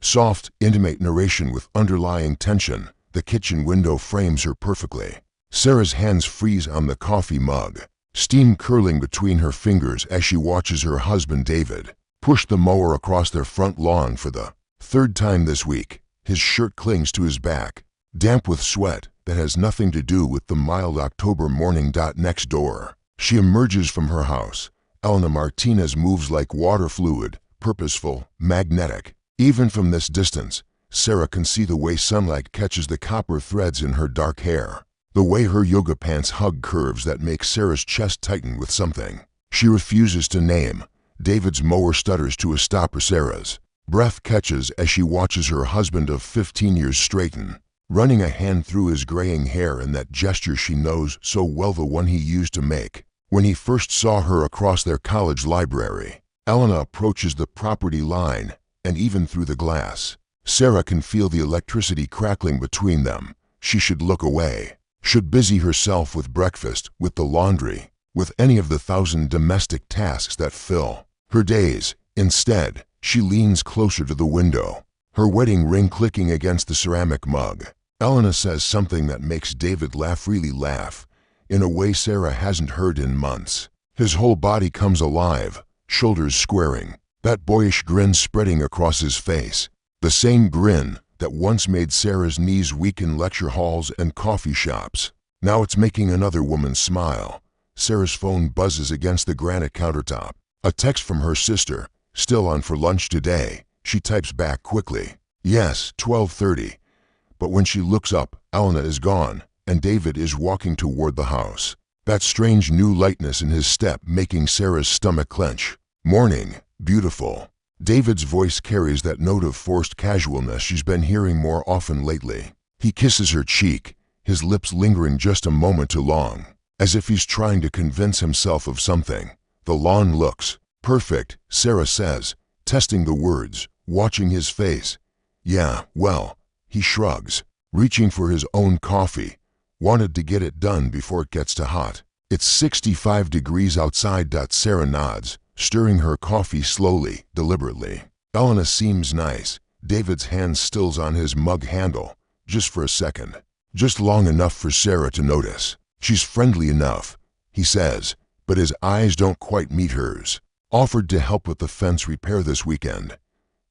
Soft, intimate narration with underlying tension. The kitchen window frames her perfectly. Sarah's hands freeze on the coffee mug, steam curling between her fingers as she watches her husband David push the mower across their front lawn for the third time this week. His shirt clings to his back, damp with sweat that has nothing to do with the mild October morning. Next door, she emerges from her house. Elena Martinez moves like water fluid, purposeful, magnetic. Even from this distance, Sarah can see the way sunlight catches the copper threads in her dark hair, the way her yoga pants hug curves that make Sarah's chest tighten with something she refuses to name. David's mower stutters to a stop. Sarah's breath catches as she watches her husband of 15 years straighten, running a hand through his graying hair in that gesture she knows so well, the one he used to make when he first saw her across their college library. Elena approaches the property line, and even through the glass, Sarah can feel the electricity crackling between them. She should look away, should busy herself with breakfast, with the laundry, with any of the 1,000 domestic tasks that fill her days. Instead, she leans closer to the window, her wedding ring clicking against the ceramic mug. Elena says something that makes David laugh, really laugh, in a way Sarah hasn't heard in months. His whole body comes alive, shoulders squaring, that boyish grin spreading across his face, the same grin that once made Sarah's knees weak in lecture halls and coffee shops. Now it's making another woman smile. Sarah's phone buzzes against the granite countertop. A text from her sister. Still on for lunch today? She types back quickly. Yes, 12:30. But when she looks up, Elena is gone, and David is walking toward the house. That strange new lightness in his step making Sarah's stomach clench. Morning, beautiful. David's voice carries that note of forced casualness she's been hearing more often lately. He kisses her cheek, his lips lingering just a moment too long, as if he's trying to convince himself of something. The lawn looks perfect, Sarah says, testing the words, watching his face. Yeah, well, he shrugs, reaching for his own coffee. Wanted to get it done before it gets too hot. It's 65 degrees outside. Sarah nods, stirring her coffee slowly, deliberately. Elena seems nice. David's hand stills on his mug handle, just for a second. Just long enough for Sarah to notice. She's friendly enough, he says, but his eyes don't quite meet hers. Offered to help with the fence repair this weekend.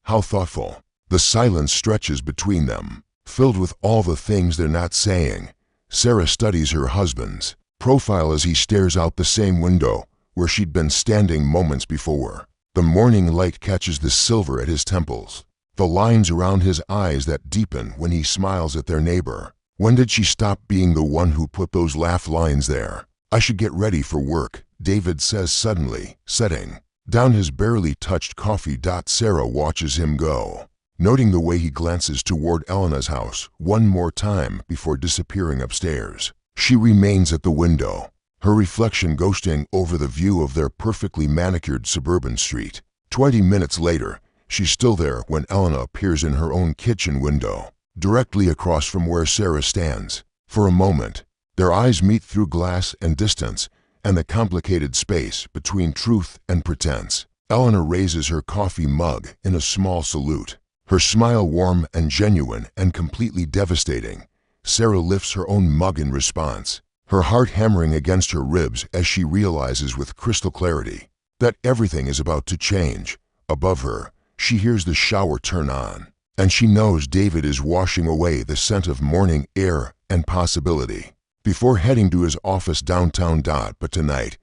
How thoughtful. The silence stretches between them, filled with all the things they're not saying. Sarah studies her husband's profile as he stares out the same window where she'd been standing moments before. The morning light catches the silver at his temples, the lines around his eyes that deepen when he smiles at their neighbor. When did she stop being the one who put those laugh lines there? I should get ready for work, David says suddenly, setting down his barely touched coffee. Sarah watches him go, noting the way he glances toward Elena's house one more time before disappearing upstairs. She remains at the window, her reflection ghosting over the view of their perfectly manicured suburban street. 20 minutes later, she's still there when Elena appears in her own kitchen window, directly across from where Sarah stands. For a moment, their eyes meet through glass and distance, and the complicated space between truth and pretense. Elena raises her coffee mug in a small salute, her smile warm and genuine and completely devastating. Sarah lifts her own mug in response, her heart hammering against her ribs as she realizes with crystal clarity that everything is about to change. Above her, she hears the shower turn on, and she knows David is washing away the scent of morning air and possibility before heading to his office downtown. But tonight,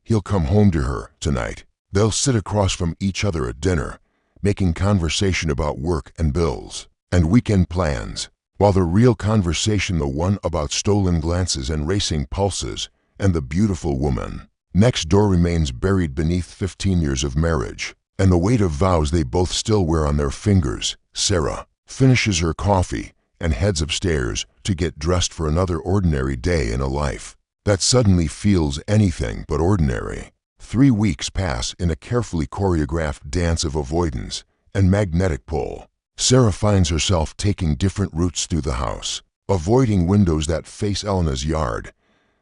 he'll come home to her. Tonight, they'll sit across from each other at dinner, making conversation about work and bills and weekend plans, while the real conversation, the one about stolen glances and racing pulses and the beautiful woman next door, remains buried beneath 15 years of marriage and the weight of vows they both still wear on their fingers. Sarah finishes her coffee and heads upstairs to get dressed for another ordinary day in a life that suddenly feels anything but ordinary. 3 weeks pass in a carefully choreographed dance of avoidance and magnetic pull. Sarah finds herself taking different routes through the house, avoiding windows that face Elena's yard,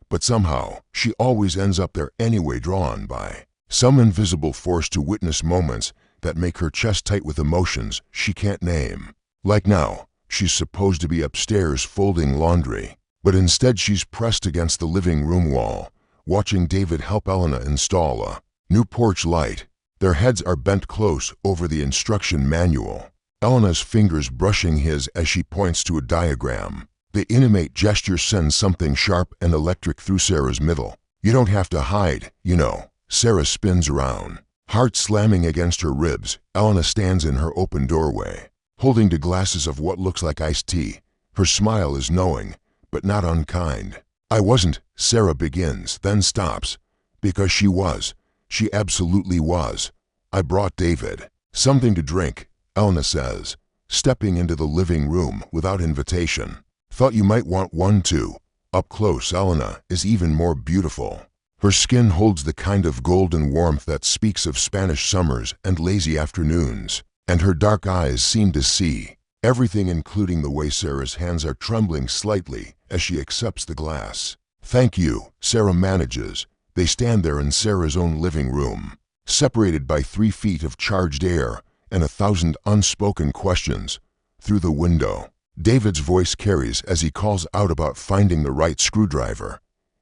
but somehow she always ends up there anyway, drawn by some invisible force to witness moments that make her chest tight with emotions she can't name. Like now, she's supposed to be upstairs folding laundry, but instead she's pressed against the living room wall, watching David help Elena install a new porch light. Their heads are bent close over the instruction manual, Elena's fingers brushing his as she points to a diagram. The intimate gesture sends something sharp and electric through Sarah's middle. "You don't have to hide, you know." Sarah spins around, heart slamming against her ribs. Elena stands in her open doorway, holding two glasses of what looks like iced tea. Her smile is knowing, but not unkind. "I wasn't," Sarah begins, then stops. Because she was. She absolutely was. "I brought David something to drink," Elena says, stepping into the living room without invitation. "Thought you might want one too." Up close, Elena is even more beautiful. Her skin holds the kind of golden warmth that speaks of Spanish summers and lazy afternoons, and her dark eyes seem to see everything, including the way Sarah's hands are trembling slightly as she accepts the glass. "Thank you," Sarah manages. They stand there in Sarah's own living room, separated by 3 feet of charged air and 1,000 unspoken questions. Through the window, David's voice carries as he calls out about finding the right screwdriver.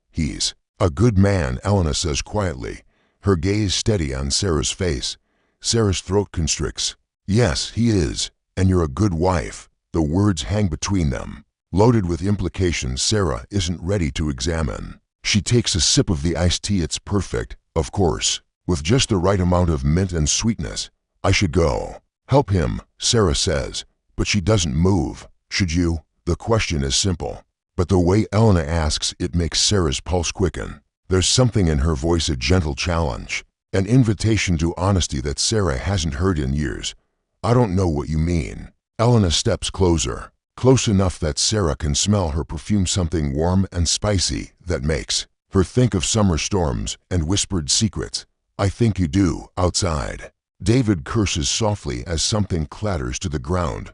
"He's a good man," Elena says quietly, her gaze steady on Sarah's face. Sarah's throat constricts. "Yes, he is, and you're a good wife." The words hang between them, loaded with implications Sarah isn't ready to examine. She takes a sip of the iced tea. It's perfect, of course, with just the right amount of mint and sweetness. "I should go help him," Sarah says, but she doesn't move. "Should you?" The question is simple, but the way Elena asks it makes Sarah's pulse quicken. There's something in her voice, a gentle challenge, an invitation to honesty that Sarah hasn't heard in years. "I don't know what you mean." Elena steps closer, close enough that Sarah can smell her perfume, something warm and spicy that makes her think of summer storms and whispered secrets. "I think you do." Outside, David curses softly as something clatters to the ground.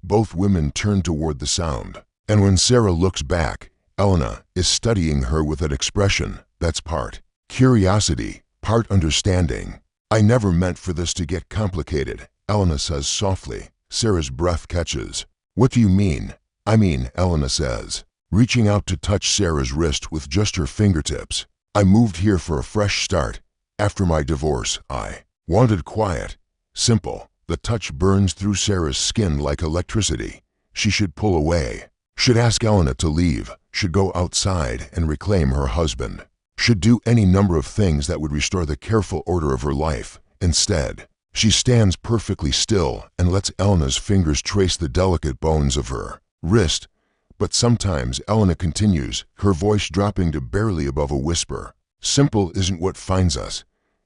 Both women turn toward the sound, and when Sarah looks back, Elena is studying her with an expression that's part curiosity, part understanding. "I never meant for this to get complicated," Elena says softly. Sarah's breath catches. "What do you mean?" "I mean," Elena says, reaching out to touch Sarah's wrist with just her fingertips, "I moved here for a fresh start. After my divorce, I wanted quiet. Simple." The touch burns through Sarah's skin like electricity. She should pull away, should ask Elena to leave, should go outside and reclaim her husband, should do any number of things that would restore the careful order of her life. Instead, she stands perfectly still and lets Elena's fingers trace the delicate bones of her wrist. But sometimes, Elena continues, her voice dropping to barely above a whisper, "Simple isn't what finds us."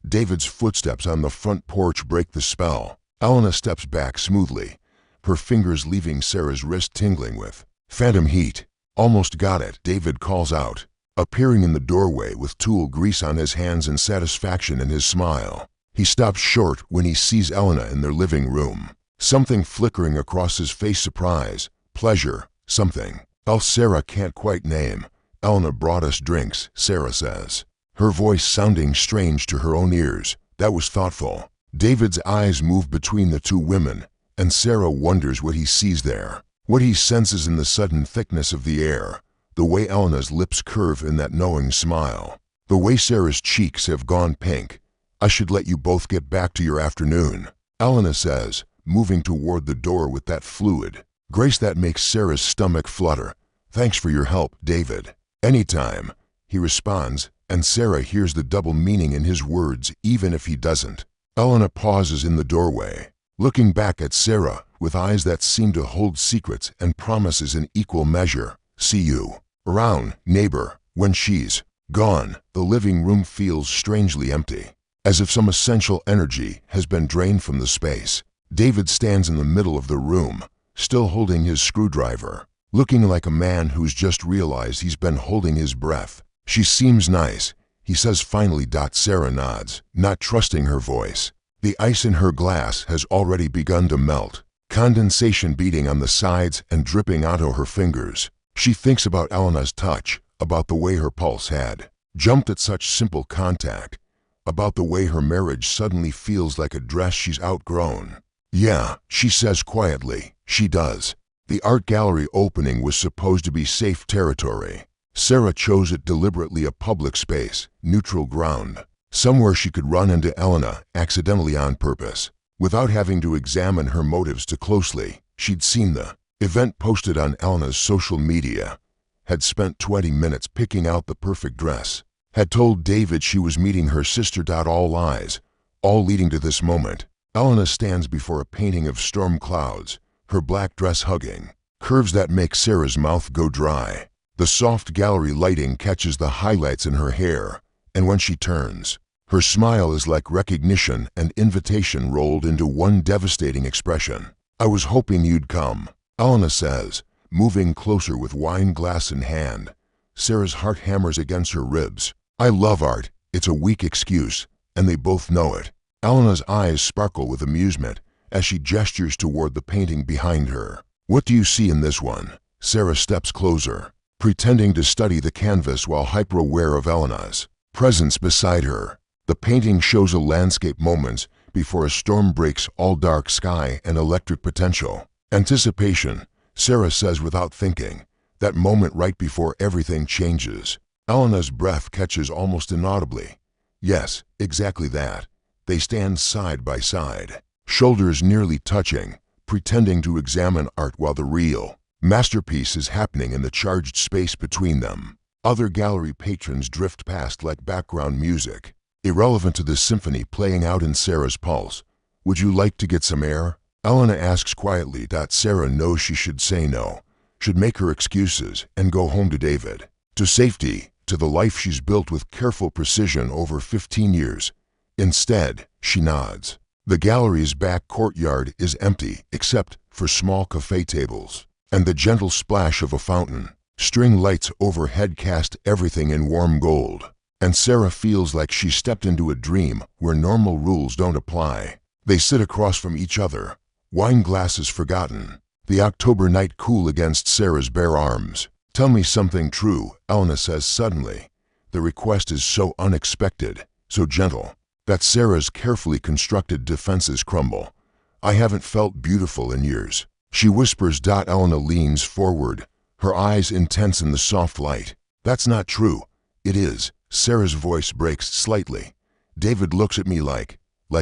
David's footsteps on the front porch break the spell. Elena steps back smoothly, her fingers leaving Sarah's wrist tingling with phantom heat. "Almost got it," David calls out, appearing in the doorway with tool grease on his hands and satisfaction in his smile. He stops short when he sees Elena in their living room, something flickering across his face, surprise, pleasure, something else Sarah can't quite name. "Elena brought us drinks," Sarah says, her voice sounding strange to her own ears. "That was thoughtful." David's eyes move between the two women, and Sarah wonders what he sees there, what he senses in the sudden thickness of the air, the way Elena's lips curve in that knowing smile, the way Sarah's cheeks have gone pink. "I should let you both get back to your afternoon," Elena says, moving toward the door with that fluid grace that makes Sarah's stomach flutter. "Thanks for your help, David." "Anytime," he responds, and Sarah hears the double meaning in his words even if he doesn't. Elena pauses in the doorway, looking back at Sarah with eyes that seem to hold secrets and promises in equal measure. "See you around, neighbor." When she's gone, the living room feels strangely empty, as if some essential energy has been drained from the space. David stands in the middle of the room, still holding his screwdriver, looking like a man who's just realized he's been holding his breath. "She seems nice," he says finally. Sarah nods, not trusting her voice. The ice in her glass has already begun to melt, condensation beating on the sides and dripping onto her fingers. She thinks about Elena's touch, about the way her pulse had jumped at such simple contact. about the way her marriage suddenly feels like a dress she's outgrown. Yeah, she says quietly, she does. The art gallery opening was supposed to be safe territory. Sarah chose it deliberately, a public space, neutral ground, somewhere she could run into Elena accidentally on purpose. Without having to examine her motives too closely, she'd seen the event posted on Elena's social media, had spent 20 minutes picking out the perfect dress, had told David she was meeting her sister. All lies, all leading to this moment. Elena stands before a painting of storm clouds, her black dress hugging curves that make Sarah's mouth go dry. The soft gallery lighting catches the highlights in her hair, and when she turns, her smile is like recognition and invitation rolled into one devastating expression. I was hoping you'd come, Elena says, moving closer with wine glass in hand. Sarah's heart hammers against her ribs. I love art, it's a weak excuse, and they both know it. Elena's eyes sparkle with amusement as she gestures toward the painting behind her. What do you see in this one? Sarah steps closer, pretending to study the canvas while hyper-aware of Elena's presence beside her. The painting shows a landscape moments before a storm breaks, all dark sky and electric potential. Anticipation, Sarah says without thinking, that moment right before everything changes. Elena's breath catches almost inaudibly. Yes, exactly that. They stand side by side, shoulders nearly touching, pretending to examine art while the real masterpiece is happening in the charged space between them. Other gallery patrons drift past like background music, irrelevant to the symphony playing out in Sarah's pulse. Would you like to get some air? Elena asks quietly. Sarah knows she should say no, should make her excuses and go home to David, to safety, to the life she's built with careful precision over 15 years. Instead, she nods. The gallery's back courtyard is empty except for small cafe tables and the gentle splash of a fountain. String lights overhead cast everything in warm gold, and Sarah feels like she stepped into a dream where normal rules don't apply. They sit across from each other, wine glasses forgotten, the October night cool against Sarah's bare arms. Tell me something true, Elena says suddenly. The request is so unexpected, so gentle, that Sarah's carefully constructed defenses crumble. I haven't felt beautiful in years, she whispers. Elena leans forward, her eyes intense in the soft light. That's not true. It is. Sarah's voice breaks slightly. David looks at me like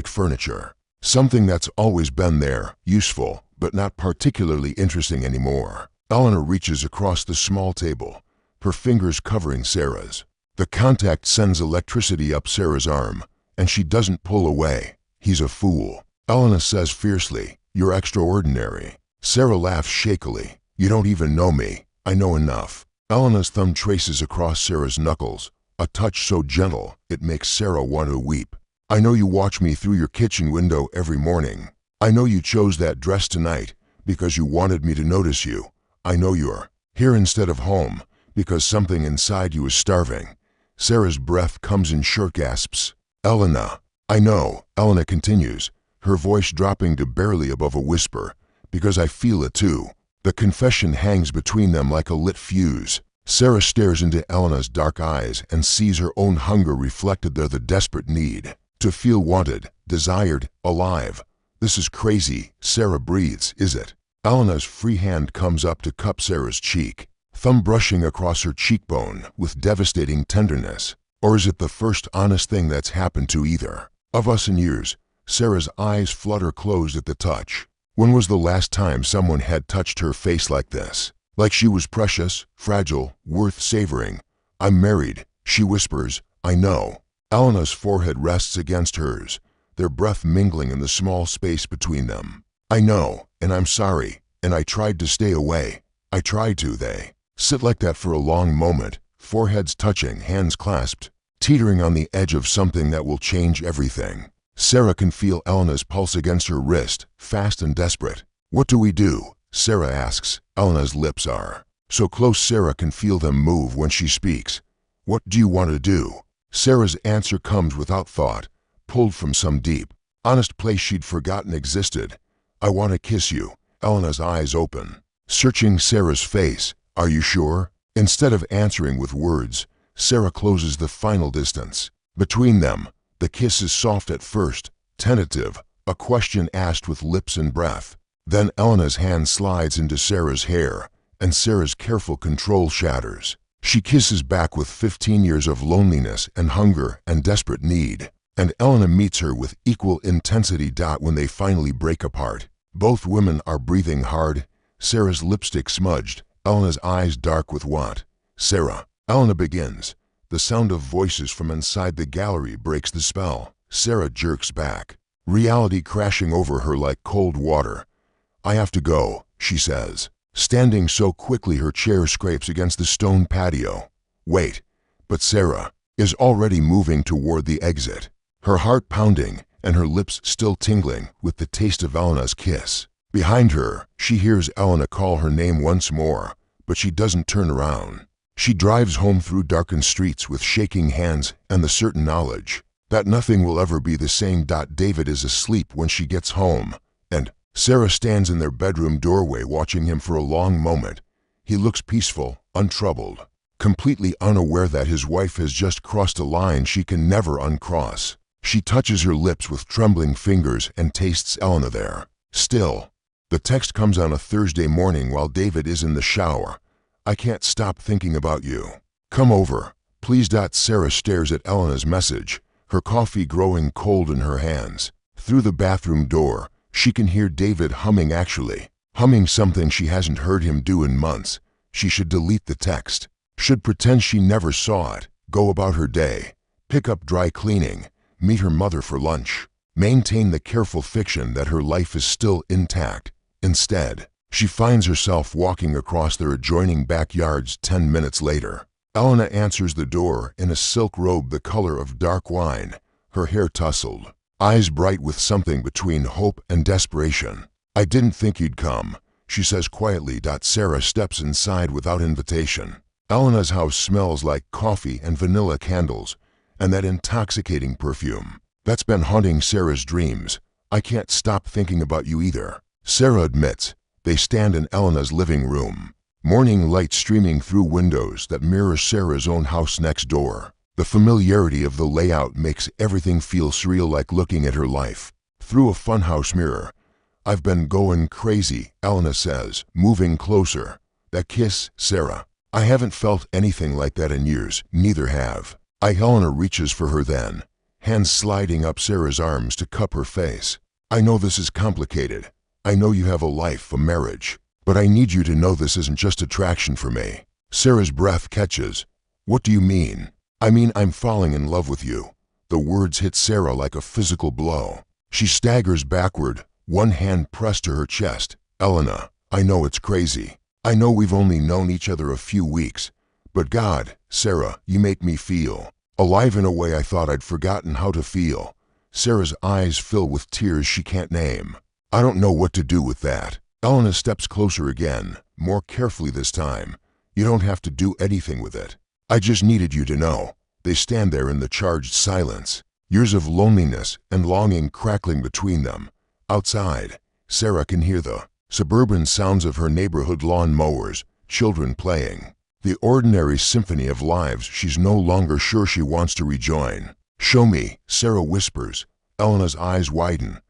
furniture. Something that's always been there, useful, but not particularly interesting anymore. Elena reaches across the small table, her fingers covering Sarah's. The contact sends electricity up Sarah's arm, and she doesn't pull away. He's a fool, Elena says fiercely. You're extraordinary. Sarah laughs shakily. You don't even know me. I know enough. Elena's thumb traces across Sarah's knuckles, a touch so gentle it makes Sarah want to weep. I know you watch me through your kitchen window every morning. I know you chose that dress tonight because you wanted me to notice you. I know you're here instead of home because something inside you is starving. Sarah's breath comes in short gasps. Elena, I know, Elena continues, her voice dropping to barely above a whisper, because I feel it too. The confession hangs between them like a lit fuse. Sarah stares into Elena's dark eyes and sees her own hunger reflected there, the desperate need to feel wanted, desired, alive. This is crazy, Sarah breathes. Is it? Elena's free hand comes up to cup Sarah's cheek, thumb brushing across her cheekbone with devastating tenderness. Or is it the first honest thing that's happened to either of us in years? Sarah's eyes flutter closed at the touch. When was the last time someone had touched her face like this? Like she was precious, fragile, worth savoring. I'm married, she whispers. I know. Elena's forehead rests against hers, their breath mingling in the small space between them. I know, and I'm sorry, and I tried to stay away. I tried to. They sit like that for a long moment, foreheads touching, hands clasped, teetering on the edge of something that will change everything. Sarah can feel Elena's pulse against her wrist, fast and desperate. What do we do? Sarah asks. Elena's lips are so close Sarah can feel them move when she speaks. What do you want to do? Sarah's answer comes without thought, pulled from some deep, honest place she'd forgotten existed. I want to kiss you. Elena's eyes open, searching Sarah's face. Are you sure? Instead of answering with words, Sarah closes the final distance between them, The kiss is soft at first, tentative, a question asked with lips and breath. Then Elena's hand slides into Sarah's hair, and Sarah's careful control shatters. She kisses back with 15 years of loneliness and hunger and desperate need, and Elena meets her with equal intensity. When they finally break apart, both women are breathing hard, Sarah's lipstick smudged, Elena's eyes dark with want. "Sarah," Elena begins. The sound of voices from inside the gallery breaks the spell. Sarah jerks back, reality crashing over her like cold water. "I have to go," she says, standing so quickly her chair scrapes against the stone patio. "Wait," but Sarah is already moving toward the exit, her heart pounding and her lips still tingling with the taste of Elena's kiss. Behind her, she hears Elena call her name once more, but she doesn't turn around. She drives home through darkened streets with shaking hands and the certain knowledge that nothing will ever be the same. David is asleep when she gets home, and Sarah stands in their bedroom doorway watching him for a long moment. He looks peaceful, untroubled, completely unaware that his wife has just crossed a line she can never uncross. She touches her lips with trembling fingers and tastes Elena there. Still. The text comes on a Thursday morning while David is in the shower. "I can't stop thinking about you. Come over, please." Sarah stares at Elena's message, her coffee growing cold in her hands. Through the bathroom door, she can hear David humming something she hasn't heard him do in months. She should delete the text, should pretend she never saw it, go about her day, pick up dry cleaning, meet her mother for lunch, maintain the careful fiction that her life is still intact. Instead, she finds herself walking across their adjoining backyards 10 minutes later. Elena answers the door in a silk robe the color of dark wine, her hair tousled, eyes bright with something between hope and desperation. "I didn't think you'd come," she says quietly. Sarah steps inside without invitation. Elena's house smells like coffee and vanilla candles, and that intoxicating perfume that's been haunting Sarah's dreams. "I can't stop thinking about you either," Sarah admits. They stand in Elena's living room, morning light streaming through windows that mirror Sarah's own house next door. The familiarity of the layout makes everything feel surreal, like looking at her life through a funhouse mirror. "I've been going crazy," Elena says, moving closer. "That kiss, Sarah. I haven't felt anything like that in years, neither have I." Elena reaches for her then, hands sliding up Sarah's arms to cup her face. "I know this is complicated. I know you have a life, a marriage, but I need you to know this isn't just attraction for me." Sarah's breath catches. "What do you mean?" "I mean, I'm falling in love with you." The words hit Sarah like a physical blow. She staggers backward, one hand pressed to her chest. "Elena, I know it's crazy. I know we've only known each other a few weeks, but God, Sarah, you make me feel alive in a way I thought I'd forgotten how to feel." Sarah's eyes fill with tears she can't name. "I don't know what to do with that." Elena steps closer again, more carefully this time. "You don't have to do anything with it. I just needed you to know." They stand there in the charged silence, years of loneliness and longing crackling between them. Outside, Sarah can hear the suburban sounds of her neighborhood lawn mowers, children playing, the ordinary symphony of lives she's no longer sure she wants to rejoin. "Show me," Sarah whispers. Elena's eyes widen.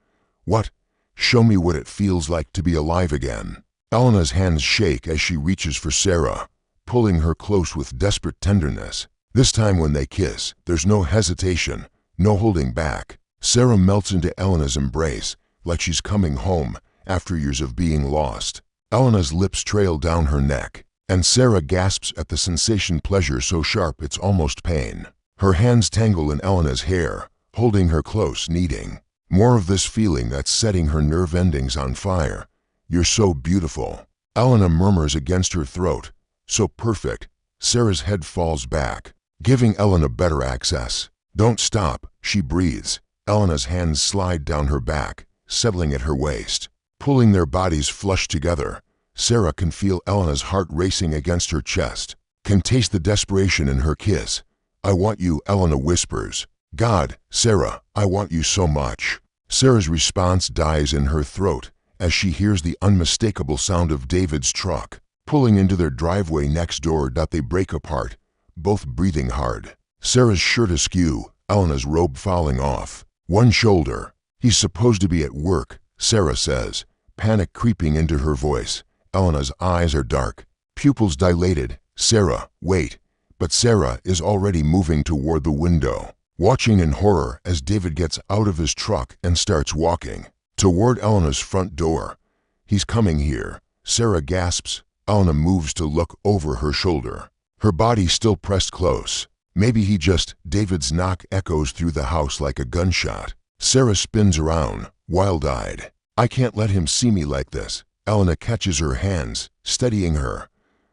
"What?" "Show me what it feels like to be alive again." Elena's hands shake as she reaches for Sarah, pulling her close with desperate tenderness. This time when they kiss, there's no hesitation, no holding back. Sarah melts into Elena's embrace, like she's coming home after years of being lost. Elena's lips trail down her neck, and Sarah gasps at the sensation, pleasure so sharp it's almost pain. Her hands tangle in Elena's hair, holding her close, needing more of this feeling that's setting her nerve endings on fire. "You're so beautiful," Elena murmurs against her throat. "So perfect." Sarah's head falls back, giving Elena better access. "Don't stop," she breathes. Elena's hands slide down her back, settling at her waist, pulling their bodies flush together. Sarah can feel Elena's heart racing against her chest, can taste the desperation in her kiss. "I want you," Elena whispers. "God, Sarah, I want you so much." Sarah's response dies in her throat as she hears the unmistakable sound of David's truck pulling into their driveway next door. They break apart, both breathing hard. Sarah's shirt askew, Elena's robe falling off. One shoulder. He's supposed to be at work, Sarah says, panic creeping into her voice. Elena's eyes are dark, pupils dilated. Sarah, wait. But Sarah is already moving toward the window, watching in horror as David gets out of his truck and starts walking toward Elena's front door. He's coming here, Sarah gasps. Elena moves to look over her shoulder, her body still pressed close. Maybe he just… David's knock echoes through the house like a gunshot. Sarah spins around, wild-eyed. I can't let him see me like this. Elena catches her hands, steadying her.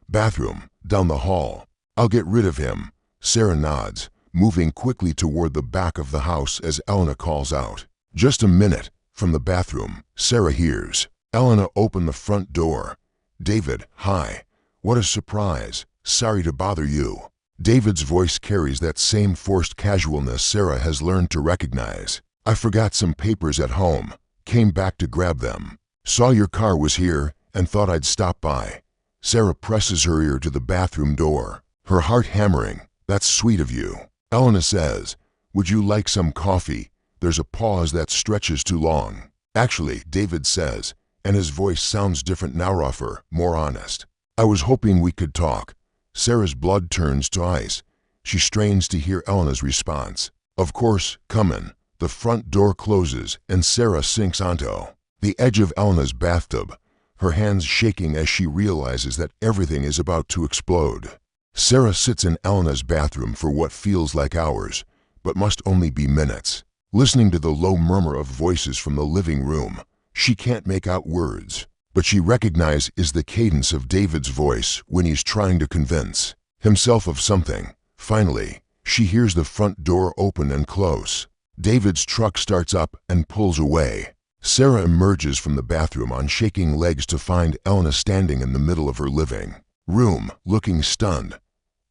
Bathroom, down the hall. I'll get rid of him. Sarah nods, moving quickly toward the back of the house as Elena calls out. Just a minute. From the bathroom, Sarah hears Elena open the front door. David, hi. What a surprise. Sorry to bother you. David's voice carries that same forced casualness Sarah has learned to recognize. I forgot some papers at home. Came back to grab them. Saw your car was here and thought I'd stop by. Sarah presses her ear to the bathroom door, her heart hammering. That's sweet of you. Elena says, would you like some coffee? There's a pause that stretches too long. Actually, David says, and his voice sounds different now, rougher, more honest. I was hoping we could talk. Sarah's blood turns to ice. She strains to hear Elena's response. Of course, comin'. The front door closes and Sarah sinks onto the edge of Elena's bathtub, her hands shaking as she realizes that everything is about to explode. Sarah sits in Elena's bathroom for what feels like hours, but must only be minutes. Listening to the low murmur of voices from the living room, she can't make out words, but she recognizes the cadence of David's voice when he's trying to convince himself of something. Finally, she hears the front door open and close. David's truck starts up and pulls away. Sarah emerges from the bathroom on shaking legs to find Elena standing in the middle of her living room, looking stunned.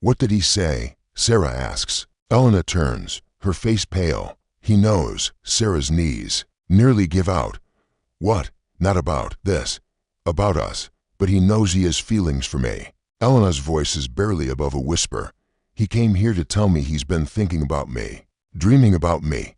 What did he say? Sarah asks. Elena turns, her face pale. He knows. Sarah's knees nearly give out. What? Not about this. About us. But he knows he has feelings for me. Elena's voice is barely above a whisper. He came here to tell me he's been thinking about me, dreaming about me.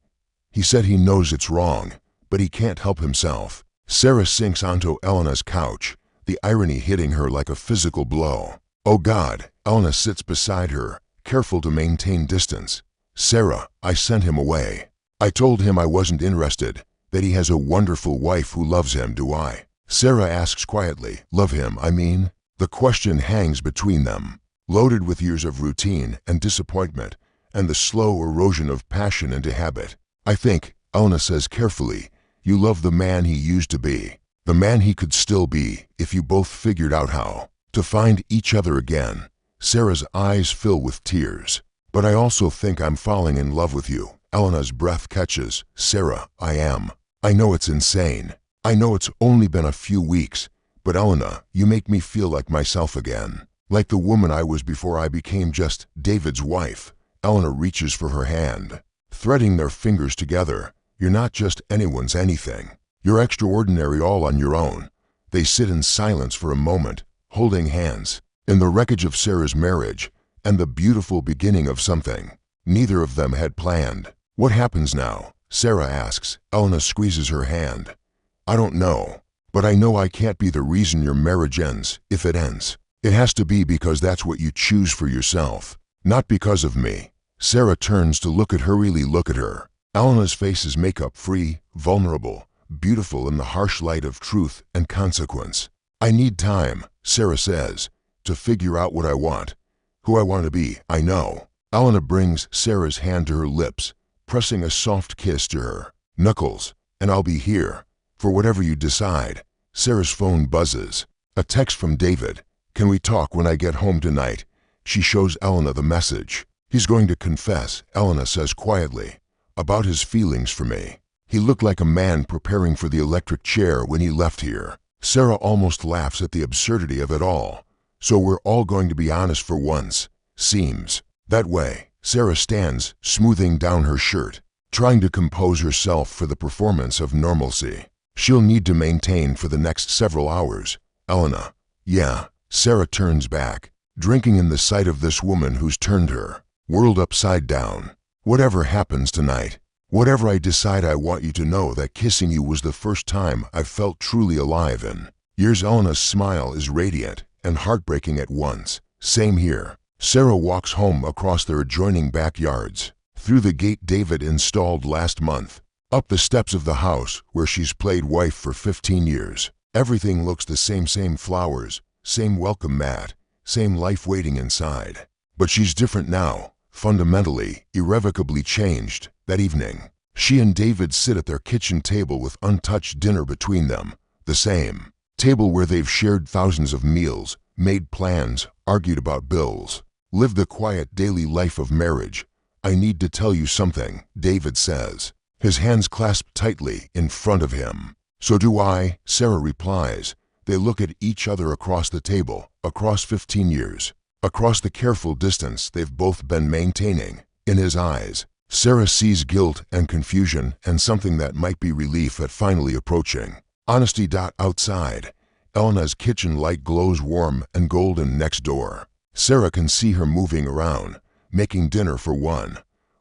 He said he knows it's wrong, but he can't help himself. Sarah sinks onto Elena's couch, the irony hitting her like a physical blow. Oh God, Elena sits beside her, careful to maintain distance. Sarah, I sent him away. I told him I wasn't interested, that he has a wonderful wife who loves him, do I? Sarah asks quietly, love him, I mean? The question hangs between them, loaded with years of routine and disappointment, and the slow erosion of passion into habit. I think, Elena says carefully, you love the man he used to be, the man he could still be if you both figured out how to find each other again. Sarah's eyes fill with tears. But I also think I'm falling in love with you. Elena's breath catches. Sarah, I am. I know it's insane. I know it's only been a few weeks, but Elena, you make me feel like myself again. Like the woman I was before I became just David's wife. Elena reaches for her hand, threading their fingers together. You're not just anyone's anything. You're extraordinary all on your own. They sit in silence for a moment, holding hands, in the wreckage of Sarah's marriage, and the beautiful beginning of something neither of them had planned. What happens now? Sarah asks. Elena squeezes her hand. I don't know, but I know I can't be the reason your marriage ends, if it ends. It has to be because that's what you choose for yourself, not because of me. Sarah turns to look at her, really look at her. Elena's face is makeup-free, vulnerable, beautiful in the harsh light of truth and consequence. I need time, Sarah says, to figure out what I want, who I want to be. I know. Elena brings Sarah's hand to her lips, pressing a soft kiss to her knuckles. And I'll be here for whatever you decide. Sarah's phone buzzes. A text from David. Can we talk when I get home tonight? She shows Elena the message. He's going to confess, Elena says quietly, about his feelings for me. He looked like a man preparing for the electric chair when he left here. Sarah almost laughs at the absurdity of it all. So we're all going to be honest for once. Seems that way. Sarah stands, smoothing down her shirt, trying to compose herself for the performance of normalcy she'll need to maintain for the next several hours. Elena. Yeah. Sarah turns back, drinking in the sight of this woman who's turned her world upside down. Whatever happens tonight, whatever I decide, I want you to know that kissing you was the first time I've felt truly alive in years." Elena's smile is radiant and heartbreaking at once. "Same here." Sarah walks home across their adjoining backyards, through the gate David installed last month, up the steps of the house where she's played wife for 15 years. Everything looks the same flowers, same welcome mat, same life waiting inside. But she's different now, fundamentally, irrevocably changed. That evening, she and David sit at their kitchen table with untouched dinner between them, the same table where they've shared thousands of meals, made plans, argued about bills, lived the quiet daily life of marriage. "I need to tell you something," David says, his hands clasped tightly in front of him. "So do I," Sarah replies. They look at each other across the table, across 15 years, across the careful distance they've both been maintaining. In his eyes, Sarah sees guilt and confusion and something that might be relief at finally approaching honesty. Outside, Elena's kitchen light glows warm and golden next door. Sarah can see her moving around, making dinner for one,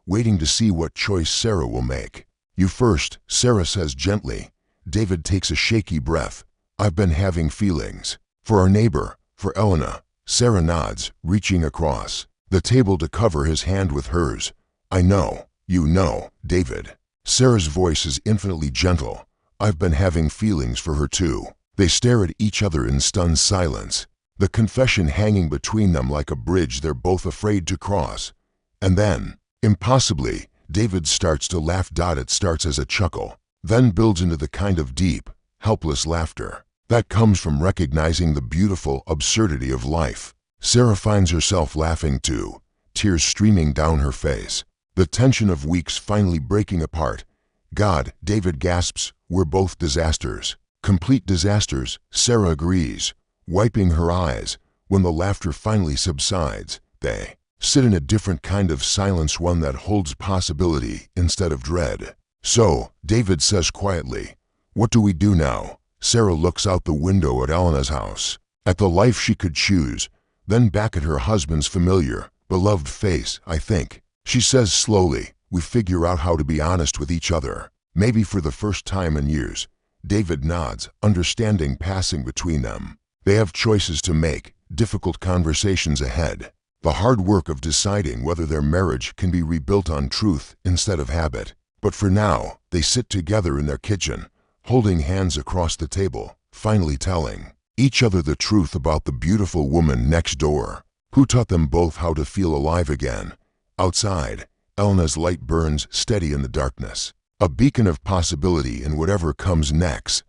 waiting to see what choice Sarah will make. "You first," Sarah says gently. David takes a shaky breath. "I've been having feelings for our neighbor, for Elena." Sarah nods, reaching across the table to cover his hand with hers. "I know, you know, David." Sarah's voice is infinitely gentle. "I've been having feelings for her too." They stare at each other in stunned silence, the confession hanging between them like a bridge they're both afraid to cross. And then, impossibly, David starts to laugh. It starts as a chuckle, then builds into the kind of deep, helpless laughter that comes from recognizing the beautiful absurdity of life. Sarah finds herself laughing too, tears streaming down her face, the tension of weeks finally breaking apart. "God," David gasps, "we're both disasters. Complete disasters," Sarah agrees, wiping her eyes. When the laughter finally subsides, they sit in a different kind of silence, one that holds possibility instead of dread. "So," David says quietly, "what do we do now?" Sarah looks out the window at Elena's house, at the life she could choose, then back at her husband's familiar, beloved face. "I think," she says slowly, "we figure out how to be honest with each other. Maybe for the first time in years." David nods, understanding passing between them. They have choices to make, difficult conversations ahead, the hard work of deciding whether their marriage can be rebuilt on truth instead of habit. But for now, they sit together in their kitchen, holding hands across the table, finally telling each other the truth about the beautiful woman next door, who taught them both how to feel alive again. Outside, Elena's light burns steady in the darkness, a beacon of possibility in whatever comes next.